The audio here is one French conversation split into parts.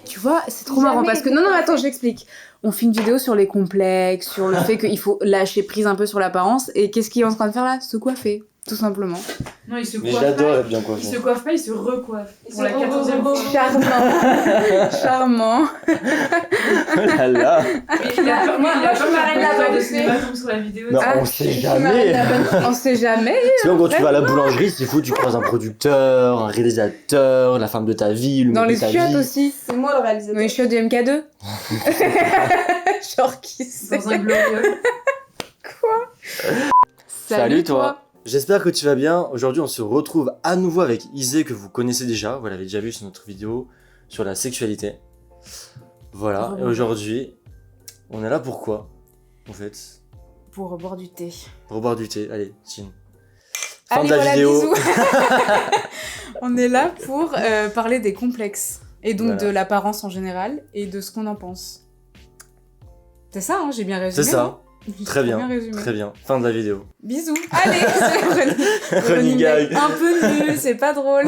Tu vois, c'est trop marrant parce que... Non, attends, j'explique. On fait une vidéo sur les complexes, sur le fait qu'il faut lâcher prise un peu sur l'apparence. Et qu'est-ce qu'il est en train de faire là ? Se coiffer, tout simplement. Non, il se Mais coiffe j'adore pas. être bien coiffé. Il se coiffe pas, il se recoiffe. Pour la 14e fois. Charmant. Oh là là. Il a pas Moi, je suis Marine La Pen de aussi. cinématome sur la vidéo. Non, Ah, on sait je suis jamais. Marine La Pen. On sait jamais. Tu vois, quand tu vas à la boulangerie, s'il faut, tu croises un producteur, un réalisateur, la femme de ta vie, le Dans mec les de ta chiottes vie. aussi. C'est moi le réalisateur. Dans les chiottes du MK2. Genre qui c'est. Dans un gloriole. Salut toi. J'espère que tu vas bien. Aujourd'hui, on se retrouve à nouveau avec Isée, que vous connaissez déjà. Vous l'avez déjà vu sur notre vidéo sur la sexualité. Voilà. Oh. Et aujourd'hui, on est là pour quoi, en fait? Pour boire du thé. Pour boire du thé. Allez, Tine. Fin Allez, de la voilà, vidéo. bisous. On est là pour parler des complexes. Et donc Voilà. de l'apparence en général et de ce qu'on en pense. C'est ça, hein, j'ai bien résumé. C'est ça. hein Très J'ai bien. résumé. Très bien. Fin de la vidéo. Bisous. Allez, c'est Running gag. un peu nul, c'est pas drôle.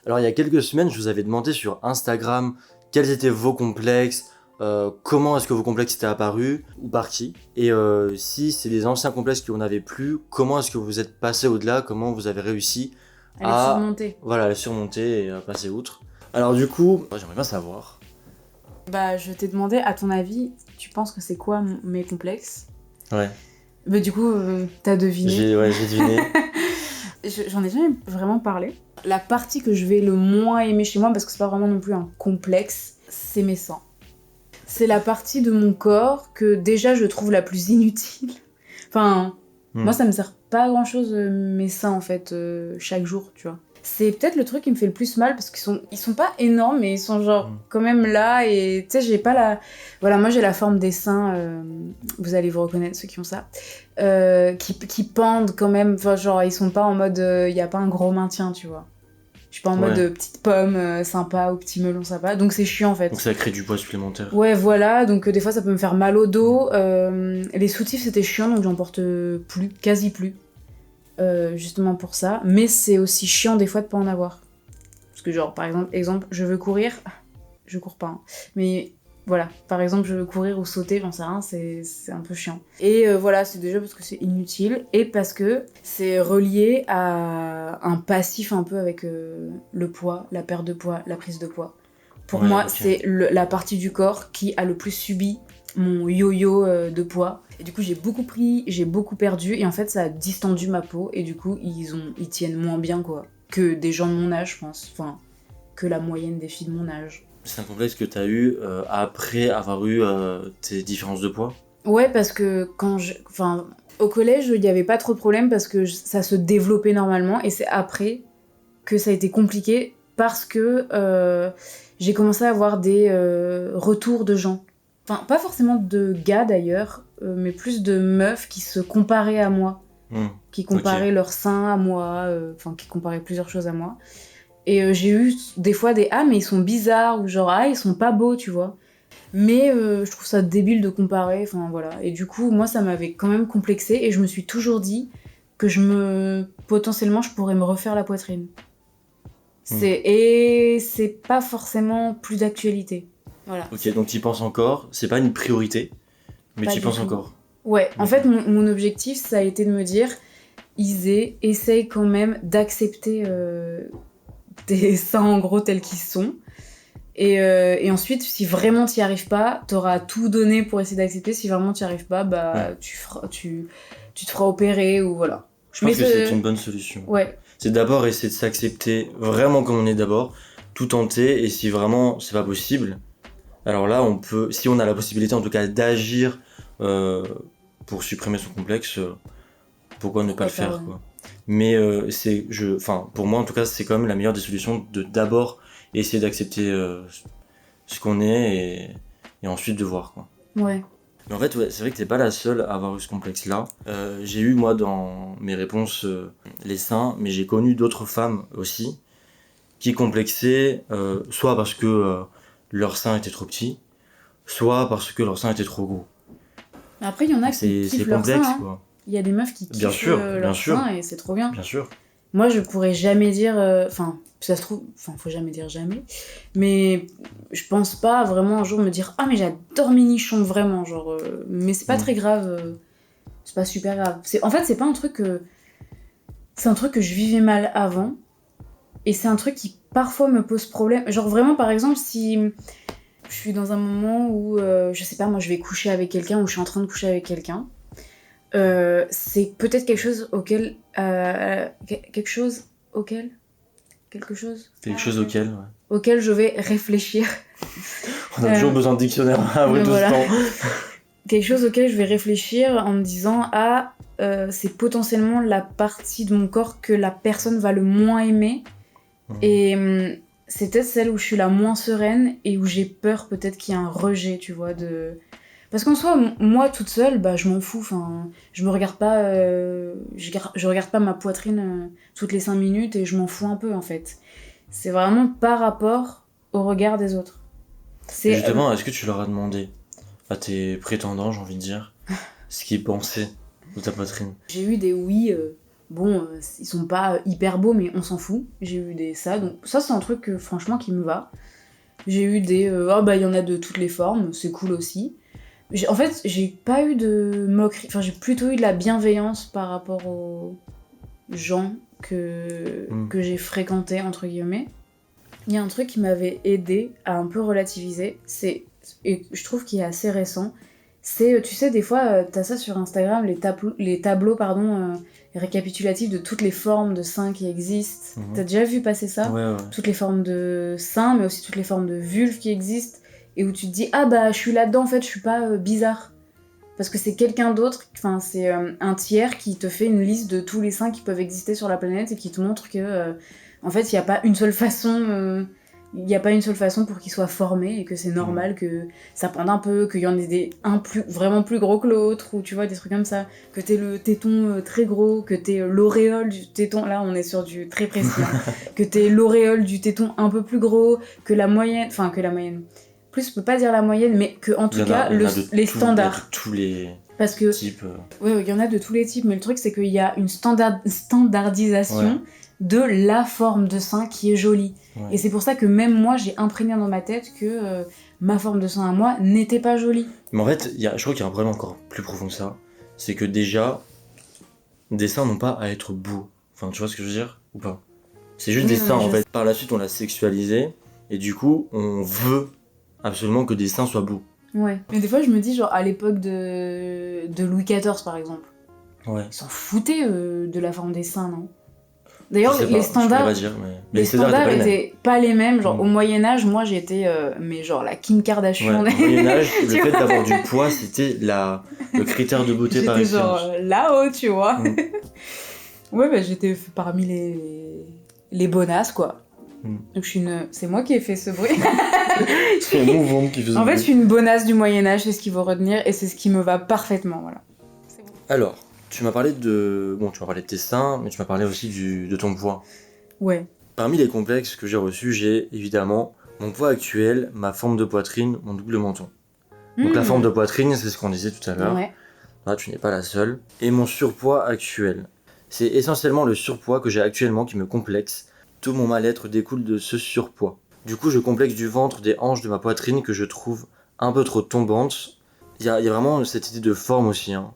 Alors, il y a quelques semaines, je vous avais demandé sur Instagram quels étaient vos complexes, comment est-ce que vos complexes étaient apparus, ou par qui. Et si c'est des anciens complexes qui vous n'avaient plus, comment est-ce que vous êtes passé au-delà, comment vous avez réussi Elle est surmontée. voilà, à les surmonter et à passer outre. Alors du coup, j'aimerais bien savoir. Bah, je t'ai demandé, à ton avis, tu penses que c'est quoi mes complexes ? Ouais, Bah, du coup, t'as deviné. j'ai deviné. J'en ai jamais vraiment parlé. La partie que je vais le moins aimer chez moi, parce que c'est pas vraiment non plus un complexe, c'est mes seins. C'est la partie de mon corps que déjà je trouve la plus inutile. Enfin, moi ça me sert pas à grand chose mes seins en fait, chaque jour, tu vois. C'est peut-être le truc qui me fait le plus mal parce qu'ils sont pas énormes mais ils sont genre quand même là et tu sais j'ai pas la... Voilà, moi j'ai la forme des seins, vous allez vous reconnaître ceux qui ont ça, qui pendent quand même, enfin genre ils sont pas en mode, y a pas un gros maintien tu vois. Je suis pas en mode petite pomme sympa ou petit melon sympa, donc c'est chiant en fait. Donc ça crée du poids supplémentaire. Ouais voilà, donc des fois ça peut me faire mal au dos, les soutifs c'était chiant donc j'en porte plus, quasi plus. Justement pour ça, mais c'est aussi chiant des fois de pas en avoir. Parce que genre, par exemple, je veux courir, je cours pas, hein. Mais voilà, par exemple, je veux courir ou sauter, j'en sais rien, c'est un peu chiant. Et voilà, c'est déjà parce que c'est inutile, et parce que c'est relié à un passif un peu avec le poids, la perte de poids, la prise de poids. Pour moi, c'est la partie du corps qui a le plus subi mon yo-yo de poids. Et du coup, j'ai beaucoup pris, j'ai beaucoup perdu, et en fait, ça a distendu ma peau, et du coup, ils tiennent moins bien, quoi, que des gens de mon âge, je pense. Enfin, que la moyenne des filles de mon âge. C'est un complexe que t'as eu après avoir eu tes différences de poids? Ouais, parce que au collège, il n'y avait pas trop de problème, parce que ça se développait normalement, et c'est après que ça a été compliqué, parce que j'ai commencé à avoir des retours de gens. Enfin, pas forcément de gars d'ailleurs, mais plus de meufs qui se comparaient à moi. Qui comparaient leurs seins à moi, enfin qui comparaient plusieurs choses à moi. Et j'ai eu des fois des « Ah, mais ils sont bizarres » ou genre « Ah, ils sont pas beaux », tu vois. Mais je trouve ça débile de comparer, enfin voilà. Et du coup, moi, ça m'avait quand même complexée et je me suis toujours dit que potentiellement, je pourrais me refaire la poitrine. Et c'est pas forcément plus d'actualité. Voilà. Ok, donc t'y penses encore, c'est pas une priorité, mais Pas t'y du penses tout. encore. Ouais, en fait, mon objectif, ça a été de me dire, Isée, essaye quand même d'accepter tes seins en gros tels qu'ils sont. Et ensuite, si vraiment t'y arrives pas, t'auras tout donné pour essayer d'accepter. Si vraiment t'y arrives pas, bah tu te feras opérer ou voilà. Je pense que c'est une bonne solution. Ouais. C'est d'abord essayer de s'accepter vraiment comme on est d'abord, tout tenter, et si vraiment c'est pas possible, alors là on peut, si on a la possibilité en tout cas d'agir pour supprimer son complexe, pourquoi ne pas le faire quoi. Mais pour moi en tout cas c'est quand même la meilleure des solutions de d'abord essayer d'accepter ce qu'on est et ensuite de voir quoi. Ouais. Mais en fait, ouais, c'est vrai que t'es pas la seule à avoir eu ce complexe-là. J'ai eu, moi, dans mes réponses, les seins, mais j'ai connu d'autres femmes aussi qui complexaient, soit parce que leur sein était trop petit, soit parce que leur sein était trop gros. Après, il y en a qui C'est kiffent leur complexe, sein, hein. quoi. Il y a des meufs qui Bien kiffent sûr, leur bien sûr. sein et c'est trop bien. Bien sûr. Moi, je pourrais jamais dire... Enfin, ça se trouve... Enfin, faut jamais dire jamais. Mais je pense pas vraiment un jour me dire « Ah, mais j'adore mes nichons, vraiment. » Genre, mais c'est pas très grave. C'est pas super grave. En fait, c'est pas un truc que... C'est un truc que je vivais mal avant. Et c'est un truc qui, parfois, me pose problème. Genre, vraiment, par exemple, si je suis dans un moment où, je sais pas, moi, je vais coucher avec quelqu'un ou je suis en train de coucher avec quelqu'un, c'est peut-être quelque chose auquel... quelque chose auquel je vais réfléchir. On a toujours besoin de dictionnaire après tout voilà. ce temps. Quelque chose auquel je vais réfléchir en me disant « Ah, c'est potentiellement la partie de mon corps que la personne va le moins aimer. Et c'est peut-être celle où je suis la moins sereine et où j'ai peur peut-être qu'il y ait un rejet, tu vois, de... Parce qu'en soi, moi, toute seule, bah, je m'en fous. Enfin, je me regarde pas... je regarde pas ma poitrine toutes les 5 minutes et je m'en fous un peu, en fait. C'est vraiment par rapport au regard des autres. Et justement, est-ce que tu leur as demandé à tes prétendants, j'ai envie de dire, ce qu'ils pensaient de ta poitrine? J'ai eu des oui... Bon, ils sont pas hyper beaux, mais on s'en fout. J'ai eu des ça, donc ça c'est un truc franchement qui me va. J'ai eu des oh bah il y en a de toutes les formes, c'est cool aussi. En fait, j'ai pas eu de moquerie, enfin j'ai plutôt eu de la bienveillance par rapport aux gens que j'ai fréquentés, entre guillemets. Il y a un truc qui m'avait aidé à un peu relativiser, et je trouve qu'il est assez récent, c'est, tu sais, des fois, t'as ça sur Instagram, les tableaux, récapitulatifs de toutes les formes de seins qui existent. T'as déjà vu passer ça? Ouais. Toutes les formes de seins, mais aussi toutes les formes de vulves qui existent, et où tu te dis, ah bah, je suis là-dedans, en fait, je suis pas bizarre. Parce que c'est quelqu'un d'autre, enfin, c'est un tiers qui te fait une liste de tous les seins qui peuvent exister sur la planète et qui te montre que, en fait, il n'y a pas une seule façon... Il n'y a pas une seule façon pour qu'il soit formé et que c'est normal que ça pende un peu, qu'il y en ait vraiment plus gros que l'autre, ou tu vois, des trucs comme ça. Que t'aies le téton très gros, que t'aies l'auréole du téton, là on est sur du très précis, hein. Que t'aies l'auréole du téton un peu plus gros, que la moyenne, plus je peux pas dire la moyenne, mais que en tout cas les standards. Tous les parce que types. Oui, il y en a de tous les types, mais le truc c'est qu'il y a une standardisation de la forme de sein qui est jolie. Ouais. Et c'est pour ça que même moi, j'ai imprégné dans ma tête que ma forme de sein à moi n'était pas jolie. Mais en fait, je crois qu'il y a un problème encore plus profond que ça. C'est que déjà, des seins n'ont pas à être beaux. Enfin, tu vois ce que je veux dire? Ou pas? C'est juste des seins, en fait. Par la suite, on l'a sexualisé. Et du coup, on veut absolument que des seins soient beaux. Ouais. Mais des fois, je me dis, genre, à l'époque de Louis XIV, par exemple. Ouais. Ils s'en foutaient de la forme des seins, non? D'ailleurs, les standards, les standards étaient pas les mêmes. Genre, au Moyen-Âge, moi, j'étais mais genre la Kim Kardashian. Ouais, au Moyen-Âge, le fait d'avoir du poids, c'était le critère de beauté par excellence. J'étais genre là-haut, tu vois. Ouais, bah, j'étais parmi les bonasses, quoi. Donc, c'est moi qui ai fait ce bruit. C'est mon ventre qui fait ce bruit. En fait, je suis une bonasse du Moyen-Âge, c'est ce qu'il faut retenir, et c'est ce qui me va parfaitement, voilà. Alors... Tu m'as parlé de tes seins, mais tu m'as parlé aussi de ton poids. Ouais. Parmi les complexes que j'ai reçus, j'ai évidemment mon poids actuel, ma forme de poitrine, mon double menton. Donc la forme de poitrine, c'est ce qu'on disait tout à l'heure. Ouais. Là, tu n'es pas la seule. Et mon surpoids actuel. C'est essentiellement le surpoids que j'ai actuellement qui me complexe. Tout mon mal-être découle de ce surpoids. Du coup, je complexe du ventre, des hanches, de ma poitrine que je trouve un peu trop tombante. Il y a vraiment cette idée de forme aussi, hein.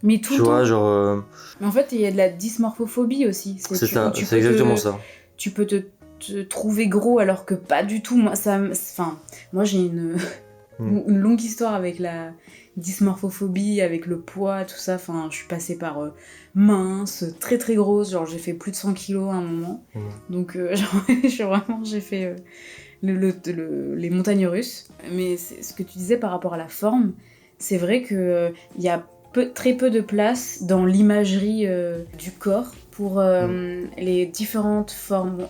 Mais tout tu vois, genre... Mais en fait, il y a de la dysmorphophobie aussi. C'est ça, c'est exactement ça. Tu peux te trouver gros alors que pas du tout. Moi j'ai une longue histoire avec la dysmorphophobie, avec le poids, tout ça. Enfin, je suis passée par mince, très très grosse. Genre, j'ai fait plus de 100 kilos à un moment. Donc, j'ai fait les montagnes russes. Mais ce que tu disais par rapport à la forme, c'est vrai qu'il y a très peu de place dans l'imagerie du corps pour les différentes formes. Bon,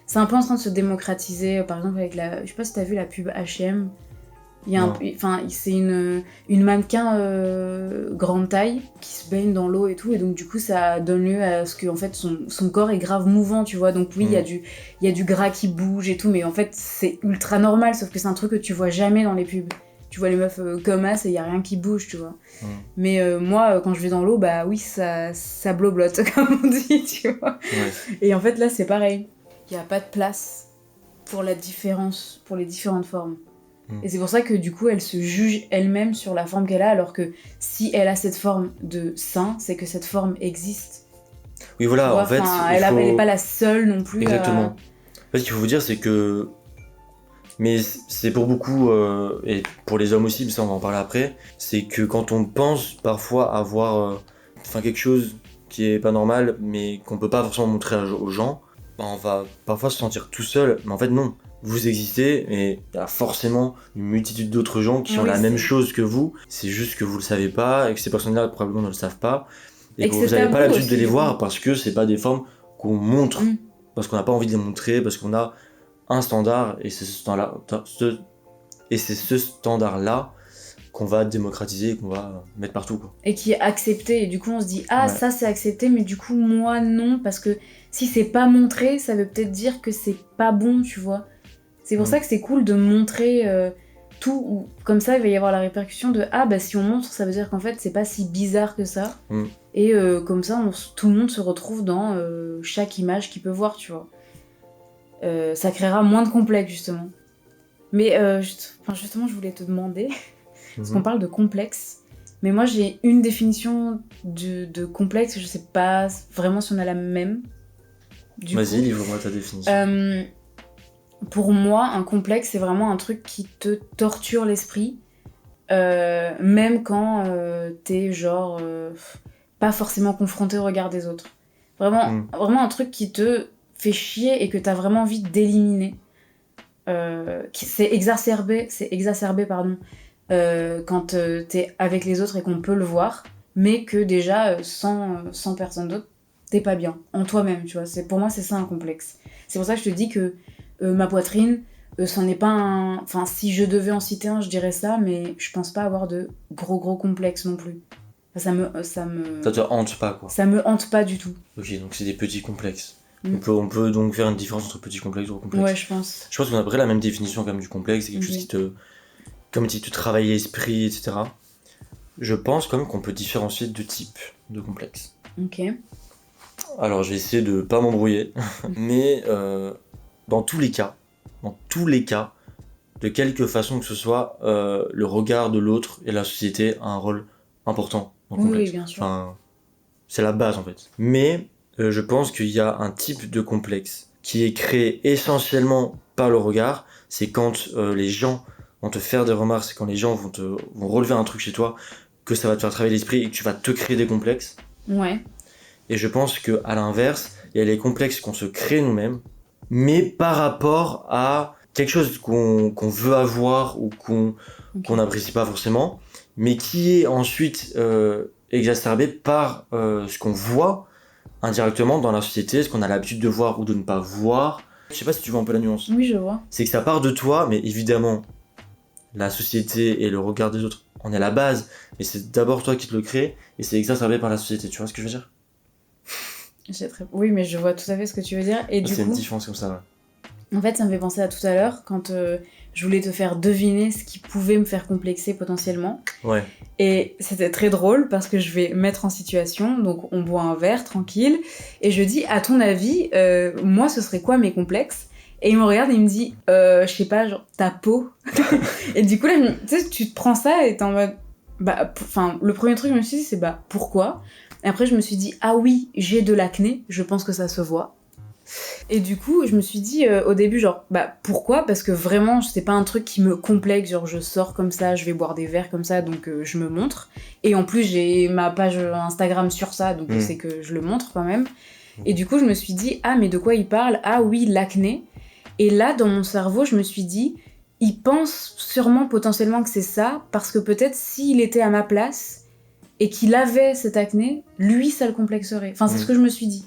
c'est un peu en train de se démocratiser, par exemple avec je sais pas si t'as vu la pub H&M Il y a Non. c'est une mannequin grande taille qui se baigne dans l'eau et tout, et donc du coup ça donne lieu à ce que en fait son corps est grave mouvant, tu vois. Donc oui, il y a du gras qui bouge et tout, mais en fait c'est ultra normal, sauf que c'est un truc que tu vois jamais dans les pubs. Tu vois les meufs comme as et il y a rien qui bouge, tu vois. Mais moi, quand je vais dans l'eau, bah oui, ça bloblote, comme on dit, tu vois. Ouais. Et en fait là c'est pareil. Il y a pas de place pour la différence, pour les différentes formes. Et c'est pour ça que du coup, elle se juge elle-même sur la forme qu'elle a, alors que si elle a cette forme de sein, c'est que cette forme existe. Oui, voilà, Tu vois, en fait, elle est pas la seule non plus. Exactement. En fait, ce qu'il faut vous dire, c'est que... Mais c'est pour beaucoup, et pour les hommes aussi, mais ça on va en parler après, c'est que quand on pense parfois avoir quelque chose qui est pas normal, mais qu'on peut pas forcément montrer aux gens, bah, on va parfois se sentir tout seul, mais en fait non. Vous existez et il y a forcément une multitude d'autres gens qui ont la même chose que vous, c'est juste que vous le savez pas et que ces personnes-là probablement ne le savent pas et que vous n'avez pas l'habitude de les voir parce que c'est pas des formes qu'on montre, parce qu'on n'a pas envie de les montrer, parce qu'on a un standard et c'est ce standard-là qu'on va démocratiser et qu'on va mettre partout, quoi. Et qui est accepté, et du coup on se dit ça c'est accepté, mais du coup moi non, parce que si c'est pas montré, ça veut peut-être dire que c'est pas bon, tu vois. C'est pour ça que c'est cool de montrer tout, ou comme ça il va y avoir la répercussion de bah si on montre, ça veut dire qu'en fait c'est pas si bizarre que ça. Et comme ça tout le monde se retrouve dans chaque image qu'il peut voir, tu vois. Ça créera moins de complexes justement. Mais justement je voulais te demander, parce qu'on parle de complexe, mais moi j'ai une définition de complexe, je sais pas vraiment si on a la même. Vas-y, livre-moi ta définition. Pour moi, un complexe, c'est vraiment un truc qui te torture l'esprit, même quand t'es genre pas forcément confronté au regard des autres. Vraiment un truc qui te fait chier et que t'as vraiment envie d'éliminer. C'est exacerbé, quand t'es avec les autres et qu'on peut le voir, mais que déjà, sans personne d'autre, t'es pas bien, en toi-même, tu vois. Pour moi, c'est ça un complexe. C'est pour ça que je te dis que ma poitrine, c'en est pas un... Enfin, si je devais en citer un, je dirais ça, mais je pense pas avoir de gros complexes non plus. Ça te hante pas, quoi. Ça me hante pas du tout. Ok, donc c'est des petits complexes. On peut donc faire une différence entre petits complexes et gros complexes. Ouais, je pense. Je pense qu'on a à peu près la même définition quand même du complexe, c'est quelque chose qui te... Comme tu travailles l'esprit, etc. Je pense quand même qu'on peut différencier deux types de complexes. Ok. Alors, je vais essayer de pas m'embrouiller, mais dans tous les cas, de quelque façon que ce soit, le regard de l'autre et la société a un rôle important dans le complexe. Oui, bien sûr. Enfin, c'est la base en fait. Mais je pense qu'il y a un type de complexe qui est créé essentiellement par le regard. C'est quand les gens vont te faire des remarques, c'est quand les gens vont relever un truc chez toi, que ça va te faire travailler l'esprit et que tu vas te créer des complexes. Ouais. Et je pense qu'à l'inverse, il y a les complexes qu'on se crée nous-mêmes, mais par rapport à quelque chose qu'on veut avoir ou qu'on n'apprécie pas forcément, mais qui est ensuite exacerbé par ce qu'on voit indirectement dans la société, ce qu'on a l'habitude de voir ou de ne pas voir. Je sais pas si tu vois un peu la nuance. Oui, je vois. C'est que ça part de toi, mais évidemment, la société et le regard des autres en est la base, mais c'est d'abord toi qui te le crée, et c'est exacerbé par la société, tu vois ce que je veux dire ? Oui, mais je vois tout à fait ce que tu veux dire. Et du c'est coup, une différence comme ça, ouais. En fait, ça me fait penser à tout à l'heure, quand je voulais te faire deviner ce qui pouvait me faire complexer potentiellement. Ouais. Et c'était très drôle, parce que je vais mettre en situation, donc on boit un verre, tranquille, et je dis, à ton avis, moi, ce serait quoi mes complexes ? Et il me regarde et il me dit, je sais pas, genre, ta peau. Et du coup, là, tu sais, tu te prends ça et t'es en mode... le premier truc que je me suis dit, c'est pourquoi ? Et après, je me suis dit, ah oui, j'ai de l'acné, je pense que ça se voit. Et du coup, je me suis dit au début, genre, pourquoi ? Parce que vraiment, c'est pas un truc qui me complexe, genre, je sors comme ça, je vais boire des verres comme ça, donc je me montre. Et en plus, j'ai ma page Instagram sur ça, donc c'est que je le montre quand même. Et du coup, je me suis dit, ah, mais de quoi il parle ? Ah oui, l'acné. Et là, dans mon cerveau, je me suis dit, il pense sûrement potentiellement que c'est ça, parce que peut-être s'il était à ma place et qu'il avait cet acné, lui, ça le complexerait. Enfin, c'est ce que je me suis dit.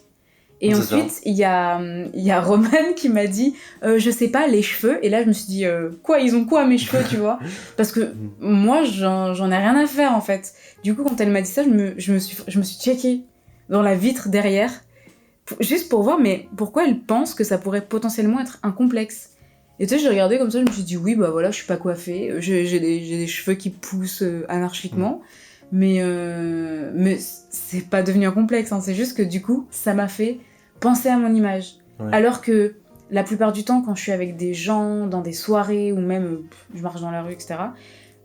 Et C'est ensuite, il y a Roman qui m'a dit je sais pas, les cheveux. Et là, je me suis dit quoi, ils ont quoi mes cheveux, tu vois? Parce que moi, j'en ai rien à faire en fait. Du coup, quand elle m'a dit ça, je me suis checkée dans la vitre derrière, juste pour voir, mais pourquoi elle pense que ça pourrait potentiellement être un complexe? Et tu sais, j'ai regardé comme ça, je me suis dit oui, bah voilà, je suis pas coiffée, j'ai des cheveux qui poussent anarchiquement. Mais c'est pas devenu un complexe, hein. C'est juste que du coup, ça m'a fait penser à mon image. Ouais. Alors que la plupart du temps, quand je suis avec des gens, dans des soirées, ou même je marche dans la rue, etc.,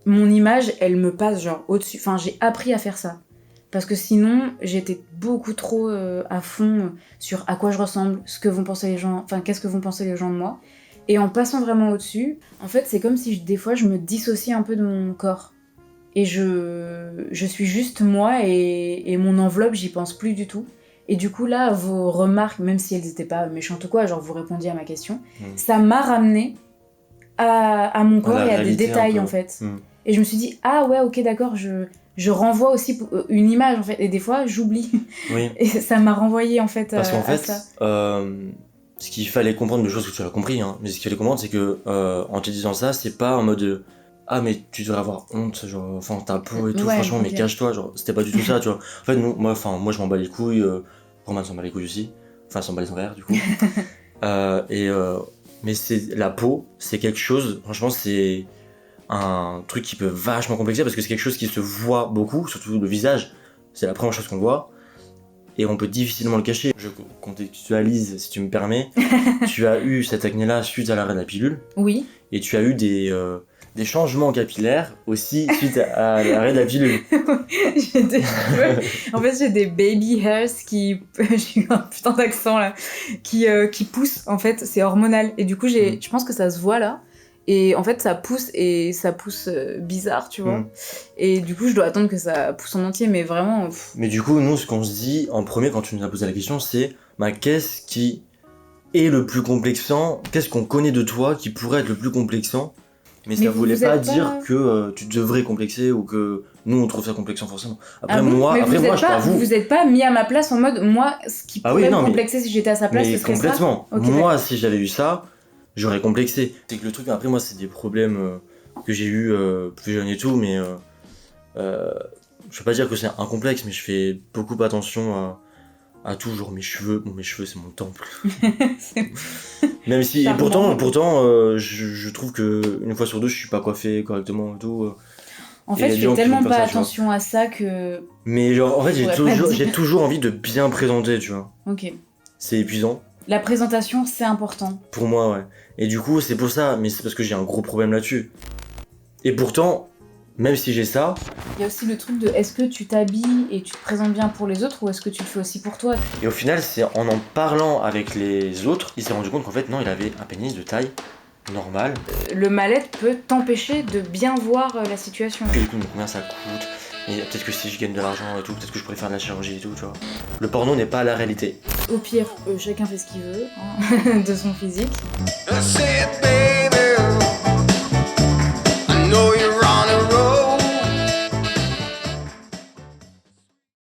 mon image, elle me passe genre au-dessus. Enfin, j'ai appris à faire ça. Parce que sinon, j'étais beaucoup trop à fond sur à quoi je ressemble, ce que vont penser les gens, enfin, qu'est-ce que vont penser les gens de moi. Et en passant vraiment au-dessus, en fait, c'est comme si des fois, je me dissociais un peu de mon corps. Et je suis juste moi et mon enveloppe, j'y pense plus du tout. Et du coup, là, vos remarques, même si elles n'étaient pas méchantes ou quoi, genre vous répondiez à ma question, ça m'a ramené à mon corps la et à des réalité, détails, un peu. en fait. Et je me suis dit, ah ouais, ok, d'accord, je renvoie aussi une image, en fait. Et des fois, j'oublie. Oui. Et ça m'a renvoyé, en fait, Parce qu'en à fait, ça. ce qu'il fallait comprendre, de choses que tu as compris, hein, mais ce qu'il fallait comprendre, c'est que en te disant ça, c'est pas en mode ah, mais tu devrais avoir honte, genre, enfin, ta peau et tout, Ouais, franchement, mais ok. cache-toi, genre, c'était pas du tout ça, tu vois. En fait, moi, je m'en bats les couilles, Roman s'en bat les couilles aussi, enfin, s'en bat les envers, du coup. Mais c'est la peau, c'est quelque chose, franchement, c'est un truc qui peut vachement complexer parce que c'est quelque chose qui se voit beaucoup, surtout le visage, c'est la première chose qu'on voit. Et on peut difficilement le cacher. Je contextualise, si tu me permets. Tu as eu cette acné-là suite à l'arrêt de la pilule. Oui. Et tu as eu des changements capillaires aussi suite à l'arrêt de la pilule. J'ai des cheveux. En fait, j'ai des baby hairs qui. J'ai eu un putain d'accent là. Qui poussent, en fait, c'est hormonal. Et du coup, je pense que ça se voit là. Et en fait, ça pousse et ça pousse bizarre, tu vois. Et du coup, je dois attendre que ça pousse en entier, mais vraiment. Mais du coup, nous, ce qu'on se dit en premier quand tu nous as posé la question, c'est bah, qu'est-ce qui est le plus complexant? Qu'est-ce qu'on connaît de toi qui pourrait être le plus complexant? Mais ça voulait pas dire que tu devrais complexer ou que nous on trouve ça complexant forcément. Après moi, je t'avoue. Vous êtes pas mis à ma place en mode moi, ce qui pourrait me complexer si j'étais à sa place, mais ce serait complètement. ça. Okay, moi, si j'avais eu ça, j'aurais complexé. C'est que le truc, après moi, c'est des problèmes que j'ai eu plus jeune et tout, mais je veux pas dire que c'est un complexe, mais je fais beaucoup attention à tout, genre mes cheveux. Bon, mes cheveux, c'est mon temple. Même si, et pourtant, je trouve que une fois sur deux, je suis pas coiffé correctement et tout. En fait, je fais tellement pas attention à ça que. Mais genre, en fait, j'ai toujours envie de bien présenter, tu vois. Ok. C'est épuisant. La présentation, c'est important. Pour moi, ouais. Et du coup, c'est pour ça, mais c'est parce que j'ai un gros problème là-dessus. Et pourtant, même si j'ai ça... Il y a aussi le truc de est-ce que tu t'habilles et tu te présentes bien pour les autres ou est-ce que tu le fais aussi pour toi? Et au final, c'est en parlant avec les autres, il s'est rendu compte qu'en fait, non, il avait un pénis de taille normale. Le mal-être peut t'empêcher de bien voir la situation. Puis du coup, combien ça coûte? Et peut-être que si je gagne de l'argent et tout, peut-être que je pourrais faire de la chirurgie et tout, tu vois. Le porno n'est pas la réalité. Au pire, chacun fait ce qu'il veut, hein, de son physique.